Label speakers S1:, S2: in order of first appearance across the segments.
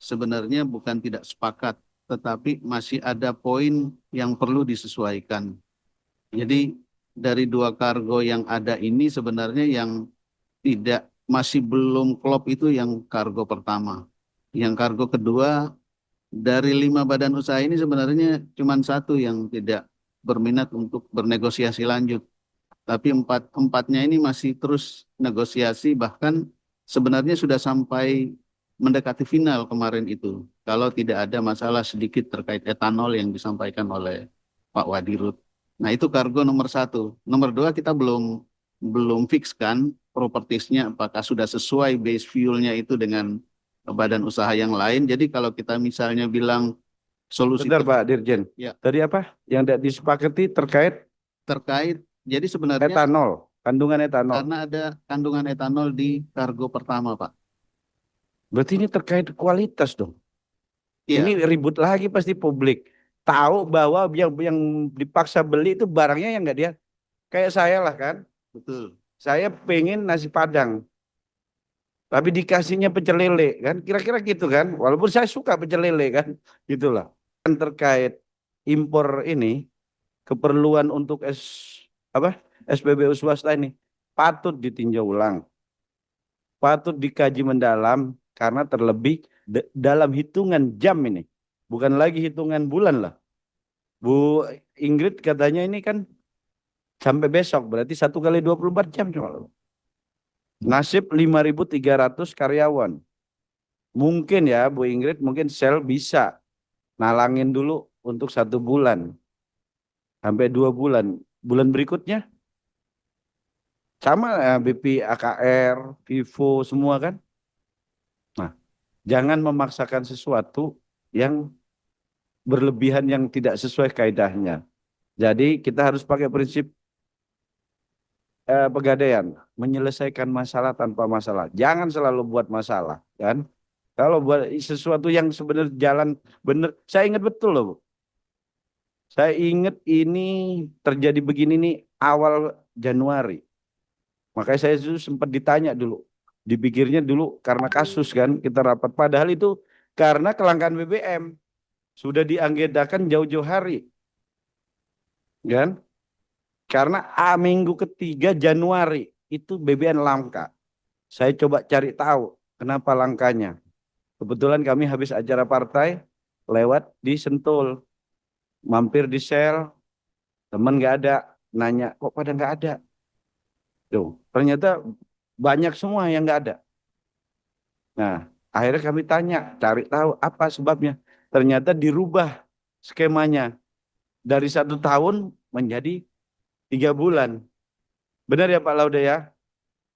S1: sebenarnya bukan tidak sepakat, tetapi masih ada poin yang perlu disesuaikan. Jadi dari dua kargo yang ada ini sebenarnya yang tidak masih belum klop itu yang kargo pertama. Yang kargo kedua dari 5 badan usaha ini sebenarnya cuma satu yang tidak berminat untuk bernegosiasi lanjut. Tapi empatnya ini masih terus negosiasi, bahkan sebenarnya sudah sampai mendekati final kemarin itu. Kalau tidak ada masalah sedikit terkait etanol yang disampaikan oleh Pak Wadirut. Nah itu kargo nomor satu. Nomor dua kita belum fix kan propertiesnya apakah sudah sesuai base fuelnya itu dengan badan usaha yang lain. Jadi kalau kita misalnya bilang solusi
S2: Bentar Pak Dirjen.
S1: ya
S2: Tadi apa? Yang tidak disepakati terkait
S1: terkait, jadi sebenarnya
S2: etanol, kandungan etanol.
S1: karena ada kandungan etanol di kargo pertama, Pak.
S2: Berarti ini terkait kualitas dong.
S1: Iya,
S2: Ini ribut lagi pasti publik. Tahu bahwa yang dipaksa beli itu barangnya yang enggak dia. Kayak saya lah kan.
S1: betul.
S2: Saya pengen nasi Padang. Tapi dikasihnya pecel lele kan. Kira-kira gitu kan. Walaupun saya suka pecel lele kan. Gitulah. Kan terkait impor ini. Keperluan untuk SPBU swasta ini. Patut ditinjau ulang. Patut dikaji mendalam. Karena terlebih dalam hitungan jam ini. Bukan lagi hitungan bulan lah. Bu Ingrid katanya ini kan sampai besok. Berarti 1 kali 24 jam. Cuma. Nasib 5.300 karyawan. Mungkin ya Bu Ingrid, mungkin sel bisa nalangin dulu untuk 1 bulan. Sampai 2 bulan. Bulan berikutnya sama BP, AKR, Vivo semua kan. Nah, jangan memaksakan sesuatu yang berlebihan yang tidak sesuai kaidahnya. Jadi kita harus pakai prinsip pegadaian, menyelesaikan masalah tanpa masalah. Jangan selalu buat masalah, kan? Kalau buat sesuatu yang sebenarnya jalan benar, saya ingat betul loh, Bu. Saya ingat ini terjadi begini nih awal Januari. Makanya saya itu sempat ditanya dulu. Dipikirnya dulu karena kasus kan kita rapat. Padahal itu karena kelangkaan BBM. Sudah dianggedakan jauh-jauh hari. Kan? Karena minggu ketiga Januari itu BBM langka. Saya coba cari tahu kenapa langkanya. Kebetulan kami habis acara partai lewat di Sentul. Mampir di sel, teman nggak ada. Nanya, kok pada nggak ada? Tuh, ternyata banyak semua yang nggak ada. Nah, akhirnya kami tanya, cari tahu apa sebabnya. Ternyata dirubah skemanya dari 1 tahun menjadi 3 bulan. Benar ya Pak Laude ya?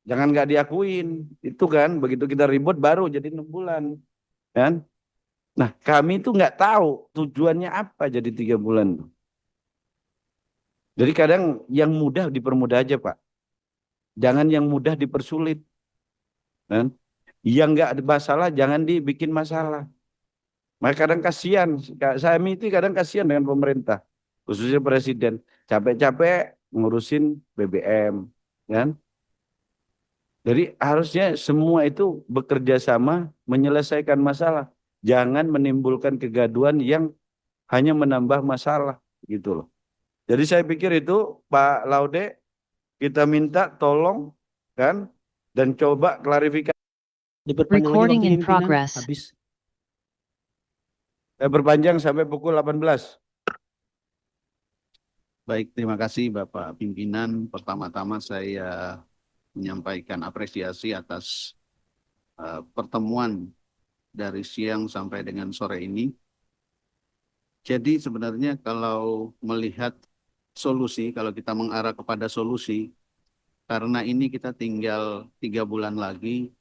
S2: Jangan nggak diakuin. Itu kan, begitu kita ribut baru jadi 6 bulan. Kan? Nah, kami itu nggak tahu tujuannya apa jadi 3 bulan. Jadi kadang yang mudah dipermudah aja Pak. Jangan yang mudah dipersulit. Kan? Yang nggak ada masalah jangan dibikin masalah. Maka kadang kasihan, saya itu kadang kasihan dengan pemerintah, khususnya presiden, capek-capek ngurusin BBM, kan? Jadi harusnya semua itu bekerja sama menyelesaikan masalah, jangan menimbulkan kegaduhan yang hanya menambah masalah, gitu loh. Jadi saya pikir itu Pak Laude kita minta tolong, kan, dan coba klarifikasi.
S3: Diperpanjang lagi
S4: Recording
S3: waktunya
S4: in
S3: pimpinan.
S4: progress.
S3: Habis.
S2: Saya perpanjang sampai pukul 18.
S1: Baik, terima kasih Bapak Pimpinan. Pertama-tama saya menyampaikan apresiasi atas pertemuan dari siang sampai dengan sore ini. Jadi sebenarnya kalau melihat solusi, kalau kita mengarah kepada solusi, karena ini kita tinggal 3 bulan lagi,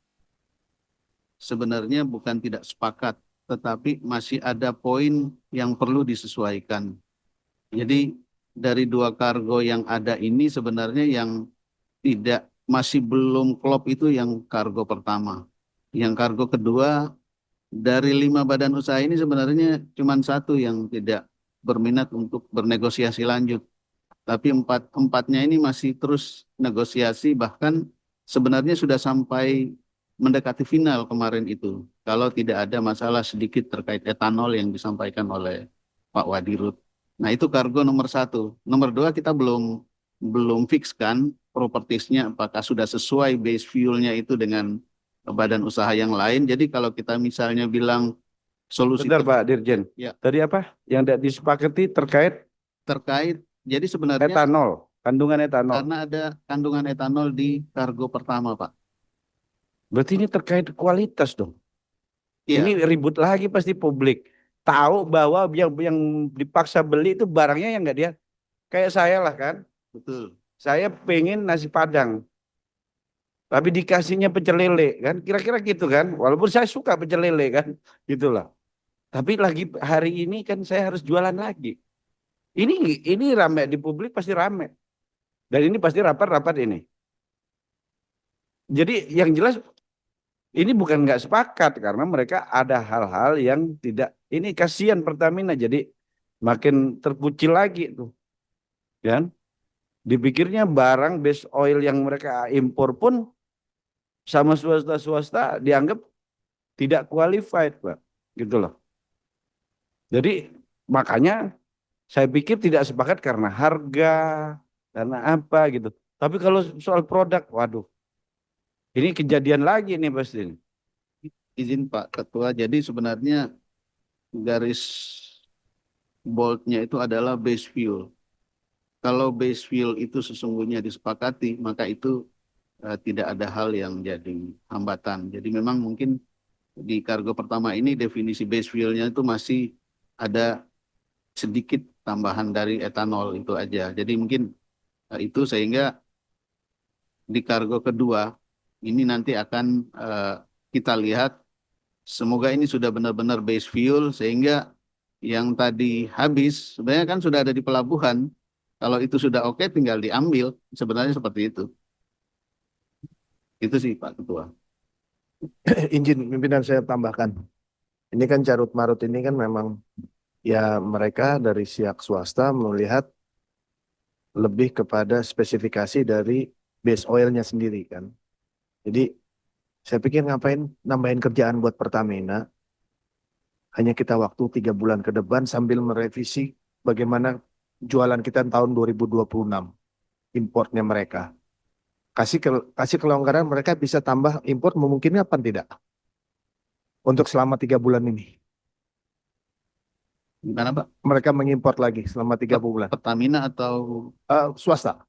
S1: sebenarnya bukan tidak sepakat, tetapi masih ada poin yang perlu disesuaikan. Jadi dari dua kargo yang ada ini sebenarnya yang tidak masih belum klop itu yang kargo pertama. Yang kargo kedua dari 5 badan usaha ini sebenarnya cuma satu yang tidak berminat untuk bernegosiasi lanjut. Tapi empatnya ini masih terus negosiasi, bahkan sebenarnya sudah sampai mendekati final kemarin itu. kalau tidak ada masalah sedikit terkait etanol yang disampaikan oleh Pak Wadirut. Nah, itu kargo nomor 1. Nomor 2, kita belum fixkan propertiesnya apakah sudah sesuai base fuelnya itu dengan badan usaha yang lain. Jadi kalau kita misalnya bilang solusi
S2: Bentar Pak Dirjen.
S1: Ya.
S2: Tadi apa? Yang tidak disepakati
S1: terkait, jadi sebenarnya
S2: etanol, kandungan etanol.
S1: karena ada kandungan etanol di kargo pertama, Pak.
S2: Berarti ini terkait kualitas dong.
S1: Iya.
S2: Ini ribut lagi pasti publik. Tahu bahwa yang dipaksa beli itu barangnya yang enggak dia. Kayak saya lah kan.
S1: Betul.
S2: Saya pengen nasi Padang. Tapi dikasihnya pecel lele kan. Kira-kira gitu kan. Walaupun saya suka pecel lele kan. Gitulah. Tapi lagi hari ini kan saya harus jualan lagi. Ini rame di publik pasti rame. Dan ini pasti rapat-rapat ini. Jadi yang jelas ini bukan nggak sepakat karena mereka ada hal-hal yang tidak. Ini kasihan Pertamina jadi makin terkucil lagi tuh, kan? Dipikirnya barang base oil yang mereka impor pun sama swasta dianggap tidak qualified, Pak, gitu loh. Jadi makanya saya pikir tidak sepakat karena harga, karena apa gitu. Tapi kalau soal produk, waduh, ini kejadian lagi nih pasti.
S1: Izin Pak Ketua, jadi sebenarnya garis boldnya itu adalah base fuel. Kalau base fuel itu sesungguhnya disepakati, maka itu tidak ada hal yang jadi hambatan. Jadi memang mungkin di kargo pertama ini definisi base fuelnya itu masih ada sedikit tambahan dari etanol itu aja. Jadi mungkin itu sehingga di kargo kedua ini nanti akan kita lihat. Semoga ini sudah benar-benar base fuel sehingga yang tadi habis sebenarnya kan sudah ada di pelabuhan. Kalau itu sudah oke tinggal diambil. Sebenarnya seperti itu. Itu sih Pak Ketua.
S3: Izin pimpinan saya tambahkan. Ini kan carut marut ini kan memang ya mereka dari pihak swasta melihat lebih kepada spesifikasi dari base oilnya sendiri kan. Jadi saya pikir ngapain nambahin kerjaan buat Pertamina. Hanya kita waktu 3 bulan ke depan sambil merevisi bagaimana jualan kita tahun 2026. Importnya mereka. Kasih kelonggaran mereka bisa tambah import memungkinkan apa tidak? Untuk selama 3 bulan ini.
S1: Gimana Pak?
S3: Mereka mengimport lagi selama 3 bulan.
S1: Pertamina atau
S3: Swasta?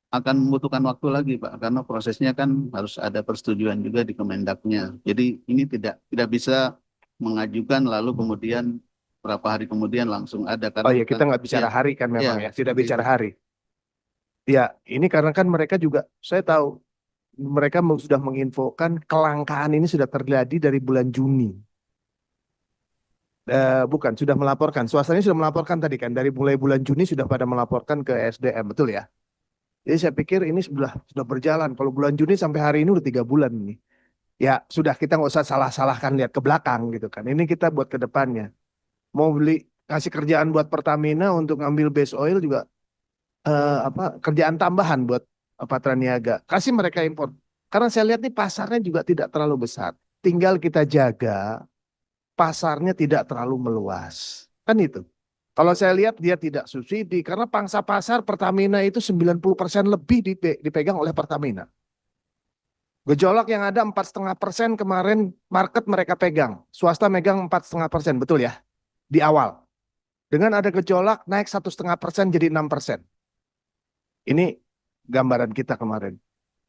S1: Akan membutuhkan waktu lagi Pak, karena prosesnya kan harus ada persetujuan juga di Kemendaknya. Jadi ini tidak bisa mengajukan lalu kemudian berapa hari kemudian langsung ada.
S3: Oh iya, kita nggak bicara hari kan memang ya, tidak bicara hari. Ya, ini karena kan mereka juga, saya tahu mereka sudah menginfokan kelangkaan ini sudah terjadi dari bulan Juni. Bukan, sudah melaporkan. Swastanya sudah melaporkan tadi kan, dari mulai bulan Juni sudah pada melaporkan ke SDM, betul ya? Jadi saya pikir ini sudah berjalan. Kalau bulan Juni sampai hari ini udah 3 bulan nih. Ya sudah, kita nggak usah salah-salahkan lihat ke belakang gitu kan. Ini kita buat ke depannya. Mau kasih kerjaan buat Pertamina untuk ngambil base oil juga kerjaan tambahan buat Patraniaga. Kasih mereka impor. Karena saya lihat nih pasarnya juga tidak terlalu besar. Tinggal kita jaga pasarnya tidak terlalu meluas. Kan itu. Kalau saya lihat dia tidak subsidi karena pangsa pasar Pertamina itu 90% lebih dipegang oleh Pertamina. Gejolak yang ada 4,5% kemarin market mereka pegang. Swasta megang 4,5%, betul ya? Di awal. Dengan ada gejolak naik 1,5% jadi 6%. Ini gambaran kita kemarin.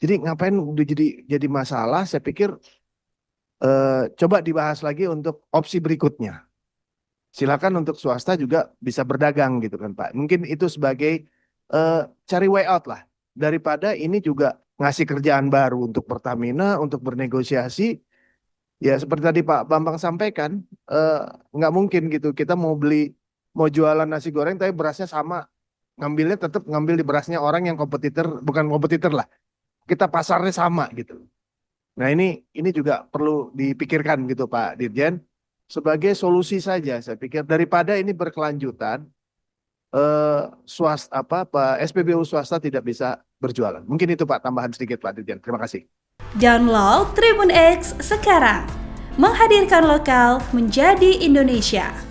S3: Jadi ngapain udah jadi masalah, saya pikir coba dibahas lagi untuk opsi berikutnya. Silakan untuk swasta juga bisa berdagang gitu kan Pak. Mungkin itu sebagai cari way out lah. Daripada ini juga ngasih kerjaan baru untuk Pertamina untuk bernegosiasi. Ya seperti tadi Pak Bambang sampaikan, nggak mungkin gitu. Kita mau jualan nasi goreng tapi berasnya sama. Ngambilnya tetap ngambil di berasnya orang yang kompetitor, bukan kompetitor lah. Kita pasarnya sama gitu. Nah ini juga perlu dipikirkan gitu Pak Dirjen. Sebagai solusi saja, saya pikir daripada ini berkelanjutan, SPBU swasta tidak bisa berjualan. Mungkin itu Pak, tambahan sedikit Pak Dirjen. Terima kasih.
S4: Download Tribun X sekarang, menghadirkan lokal menjadi Indonesia.